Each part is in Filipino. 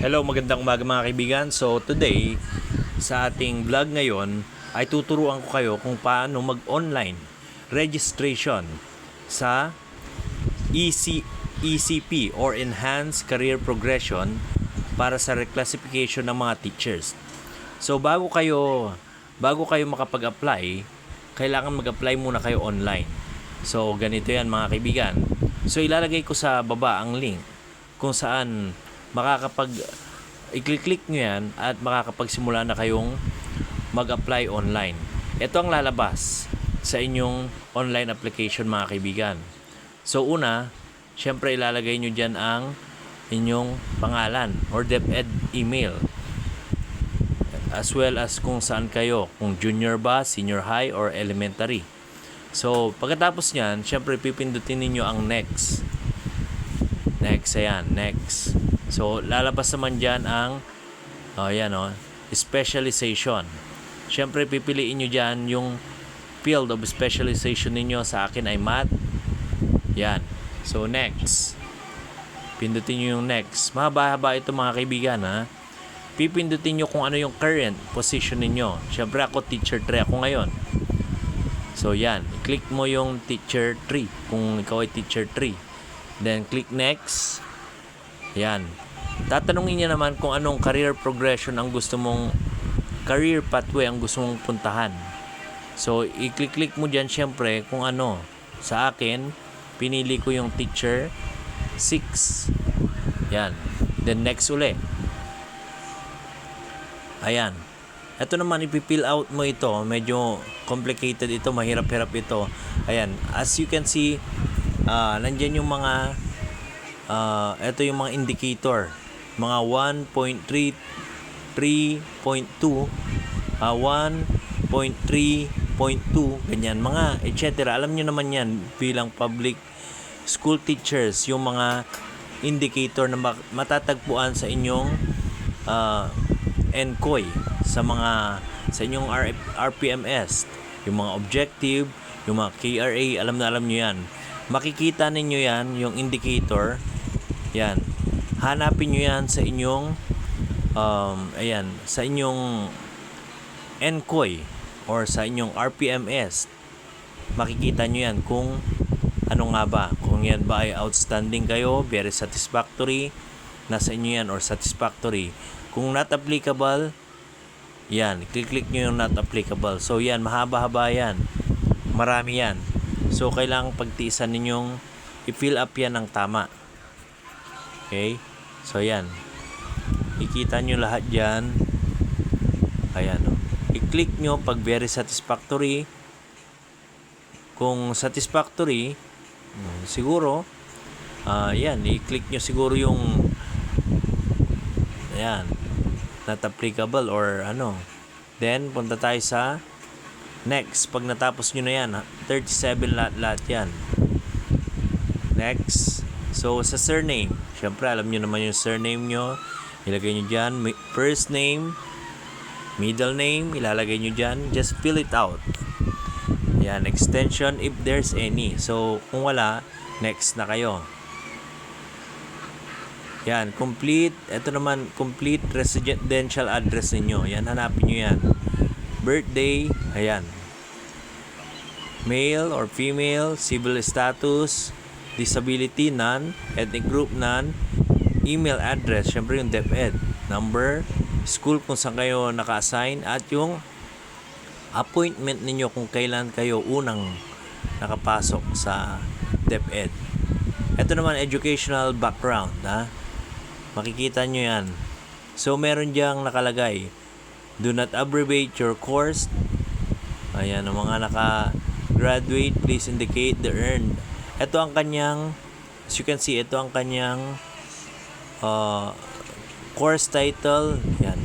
Hello, magandang umaga mga kaibigan. So today, sa ating vlog ngayon, ay tuturuan ko kayo kung paano mag-online registration sa ECP or Enhanced Career Progression para sa reclassification ng mga teachers. So bago kayo makapag-apply, kailangan mag-apply muna kayo online. So ganito yan mga kaibigan. So ilalagay ko sa baba ang link kung saan i-click nyo yan at makakapagsimula na kayong mag-apply online. Ito ang lalabas sa inyong online application mga kaibigan. So una, syempre ilalagay nyo dyan ang inyong pangalan or DepEd email, as well as kung saan kayo, kung junior ba, senior high, or elementary. So pagkatapos nyan, syempre pipindutin ninyo ang next. Next. So, lalabas naman dyan ang specialization. Siyempre, pipiliin nyo dyan yung field of specialization ninyo. Sa akin ay math. Yan. So, next. Pindutin nyo yung next. Mahaba-haba ito mga kaibigan, ha? Pipindutin nyo kung ano yung current position ninyo. Siyempre, ako teacher 3 ako ngayon. So, yan. I-click mo yung teacher 3 kung ikaw ay teacher 3. Then, click next. Yan. Tatanungin niya naman kung anong career progression ang gusto mong, career pathway ang gusto mong puntahan. So, i-click mo dyan syempre kung ano. Sa akin, pinili ko yung teacher 6. Yan. Then, next uli. Ayan. Ito naman, ipifill out mo ito. Medyo complicated ito. Mahirap-hirap ito. Ayan. As you can see, nandyan yung mga ito yung mga indicator, mga 1.3, 3.2, 1.3.2, ganyan, mga etc. Alam nyo naman yan bilang public school teachers, yung mga indicator na matatagpuan sa inyong NCOY, sa inyong RPMS, yung mga objective, yung mga KRA, alam nyo yan. Makikita ninyo yan, yung indicator. Yan. Hanapin nyo yan sa inyong sa inyong NCOY or sa inyong RPMS. Makikita nyo yan kung ano nga ba. Kung yan ba ay outstanding kayo, very satisfactory, nasa inyo yan, or satisfactory. Kung not applicable, yan. Click nyo yung not applicable. So yan, mahaba-haba yan. Marami yan. So, kailangang pagtiisan ninyong i-fill up yan ng tama. Okay? So, yan. Ikita nyo lahat dyan. Ayan. I-click nyo pag very satisfactory. Kung satisfactory, siguro, yan. I-click nyo siguro yung ayan. Not applicable or ano. Then, punta tayo sa next. Pag natapos nyo na yan, 37 lahat yan. Next. So, sa surname. Siyempre, alam nyo naman yung surname nyo. Ilagay nyo dyan. First name, middle name, ilalagay nyo dyan. Just fill it out. Yan. Extension if there's any. So, kung wala, next na kayo. Yan. Complete. Ito naman, complete residential address ninyo. Yan, hanapin nyo yan. Birthday, ayan. Male or female, civil status, disability, none, ethnic group, none, email address, syempre yung DepEd, number, school kung saan kayo naka-assign, at yung appointment ninyo kung kailan kayo unang nakapasok sa DepEd. Ito naman, educational background, ha? Makikita nyo yan. So, meron diyang nakalagay, do not abbreviate your course. Ayan, ang mga naka-graduate, please indicate the earned. Ito ang kanyang, as you can see, ito ang kanyang course title. Yan.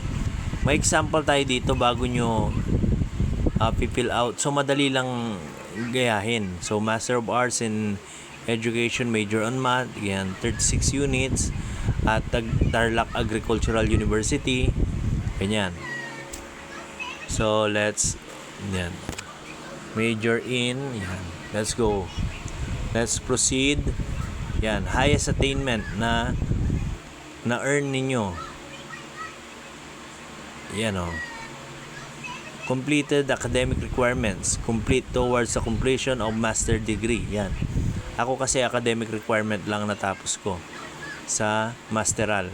May example tayo dito bago nyo fill out. So, madali lang gayahin. So, Master of Arts in Education, major on Math. Yan, 36 units. At Tarlac Agricultural University. Ganyan. So, yan. Major in, yan. Let's go. Let's proceed. Yan, highest attainment na earn ninyo. yan o. Completed academic requirements. Complete towards the completion of master degree. Yan. Ako kasi academic requirement lang natapos ko sa masteral.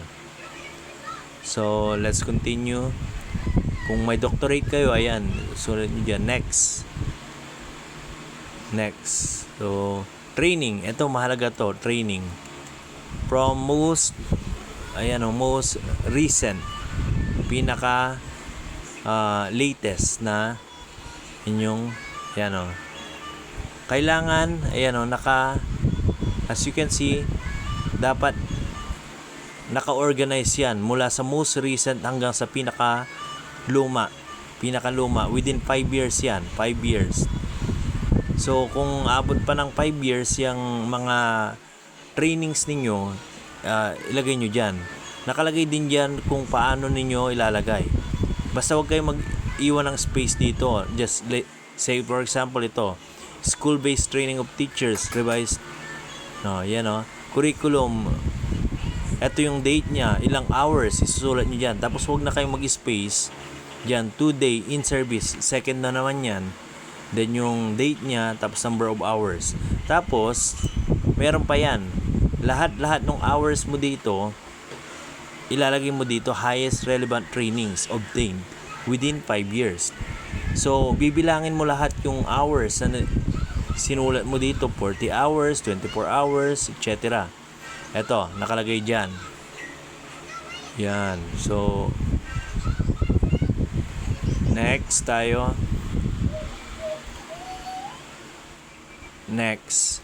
So, let's continue. Kung may doctorate kayo, ayan, sulat nyo dyan. Next. So, training. Ito, mahalaga to. Training. From most recent, pinaka latest na inyong, kailangan, as you can see, dapat naka-organize yan mula sa most recent hanggang sa pinakaluma within 5 years yan, 5 years. So kung abot pa ng 5 years yung mga trainings ninyo, ilagay nyo dyan. Nakalagay din dyan kung paano ninyo ilalagay. Basta huwag kayo mag-iwan ng space dito. Just say for example ito, school-based training of teachers, revised curriculum. Ito yung date niya, ilang hours, isusulat nyo dyan. Tapos huwag na kayong mag-space dyan, 2-day in service, second na naman yan. Then yung date niya, tapos number of hours. Tapos, meron pa yan. Lahat ng hours mo dito, ilalagay mo dito highest relevant trainings obtained within 5 years. So, bibilangin mo lahat yung hours na sinulat mo dito, 40 hours, 24 hours, etc. Ito, nakalagay dyan. Yan. So, next tayo. Next.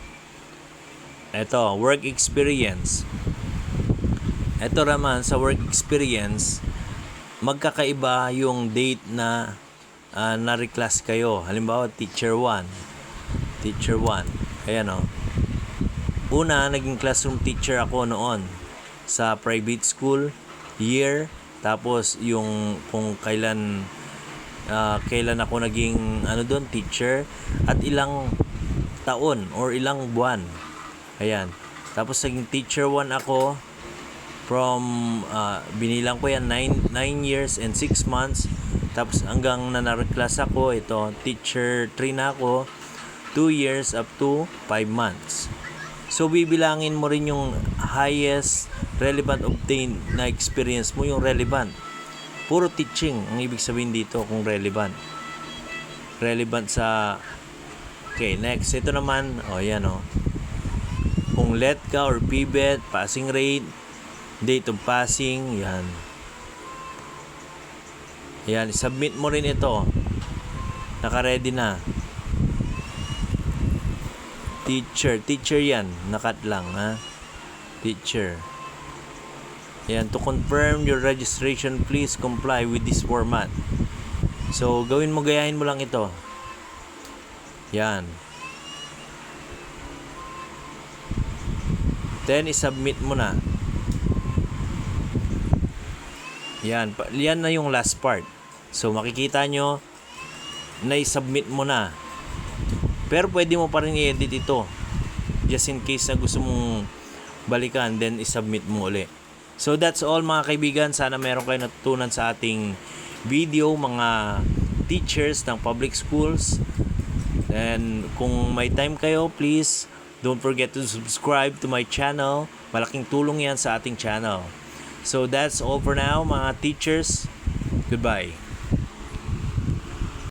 Ito, work experience. Ito naman sa work experience, magkakaiba yung date na na-reclass kayo. Halimbawa, teacher 1. Ayan o. Una, naging classroom teacher ako noon sa private school, year, tapos yung kung kailan ako naging teacher, at ilang taon or ilang buwan. Ayan. Tapos naging teacher 1 ako from binilang ko yan 9 years and 6 months. Tapos hanggang na na-reclass ako, ito teacher 3 na ako, 2 years up to 5 months. So bibilangin mo rin yung highest relevant obtained na experience mo, yung relevant. Puro teaching ang ibig sabihin dito kung relevant. Relevant sa okay, next. Ito naman, kung let ka or PBET, passing rate, date of passing, yan. Yan, submit mo rin ito. Naka-ready na. Teacher yan. Nakat lang, ha? Teacher. Yan, to confirm your registration, please comply with this format. So, gayahin mo lang ito. Yan. Then, isubmit mo na. Yan na yung last part. So, makikita nyo na i-submit mo na. Pero pwede mo pa rin i-edit ito. Just in case na gusto mong balikan, then i-submit mo ulit. So, that's all mga kaibigan. Sana meron kayo natutunan sa ating video, mga teachers ng public schools. And kung may time kayo, please don't forget to subscribe to my channel. Malaking tulong yan sa ating channel. So that's all for now, mga teachers. Goodbye.